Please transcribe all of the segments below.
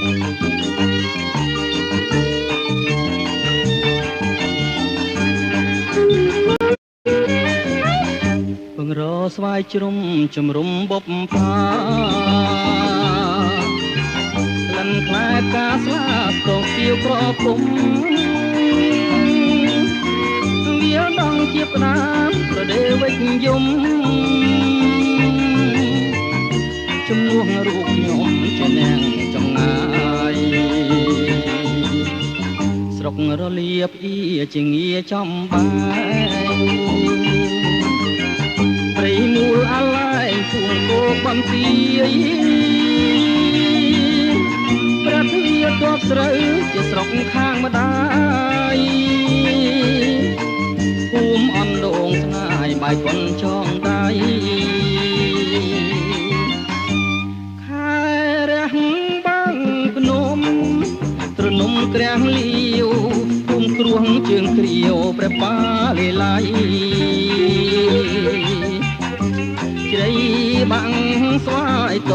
ពងរស្វាយជ្រុំជំរុំបុបផាក្លិនខ្លែផ្កាស្លាស្ទងទៀវក្រពុំវាដងជាផ្ដាមប្រដេវិជ្យមជំនួសរូបខ្ញុំជានាងចំងាយស្រុករលៀបអ៊ីជាងារចំបាយព្រៃមូលអាឡែងពួងគោបំពីប្រធាទបស្រូវជាស្រុកខាងម្ដាយភូមិអណ្ដូងស្ងាយបាយកុនចងដៃខែរះបាំងភ្នំត្រនំក្រាំងលាវភូមិគ្រោះជើងគ្រាវព្រះបាលេឡៃជ្រៃបាំងស្វាយត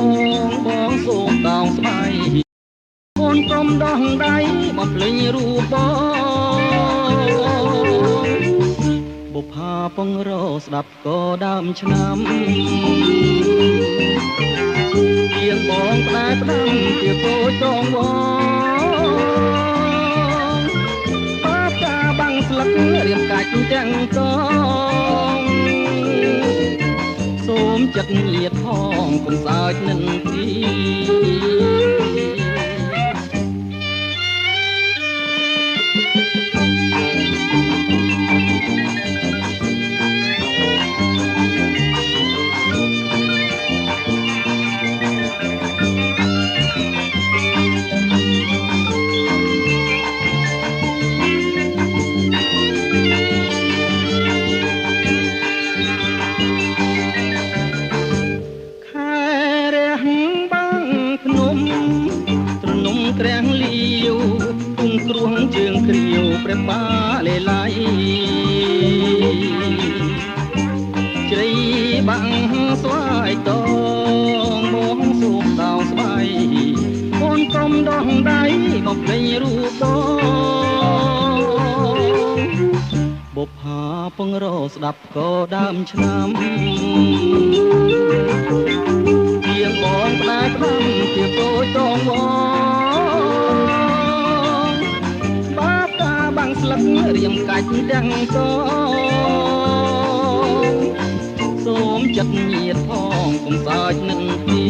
ងបងសូមដងស្បៃកូនក្រុមដោះដៃបំភ្លេញរូបបងបុផាពងរស្ដាប់ក៏ដើមឆ្នាំទៀងបងផ្ដែផ្ដាំទៀងគោចងវងបាបតាបាំងស្លឹករៀមកាច់ទាំងកងសូមចិត្តញាតផងកុំសើចនិនទីក្រាំងលាវពុំគ្រោះជើងគ្រាវព្រះបាលេឡៃជ្រៃបាំងស្វាយតងមកសូមដៅស្បៃកូនក្រុមដោះដៃបំភ្លេញរូបបងបុផាពងរស្ដាប់ក៏ដើមឆ្នាំទៀងបងផ្ដែផ្ដាំទៀងគោចងវស្លឹករៀមកាច់ទាំងកងសូមចិត្តញាតផងកុំសើចនឹងទី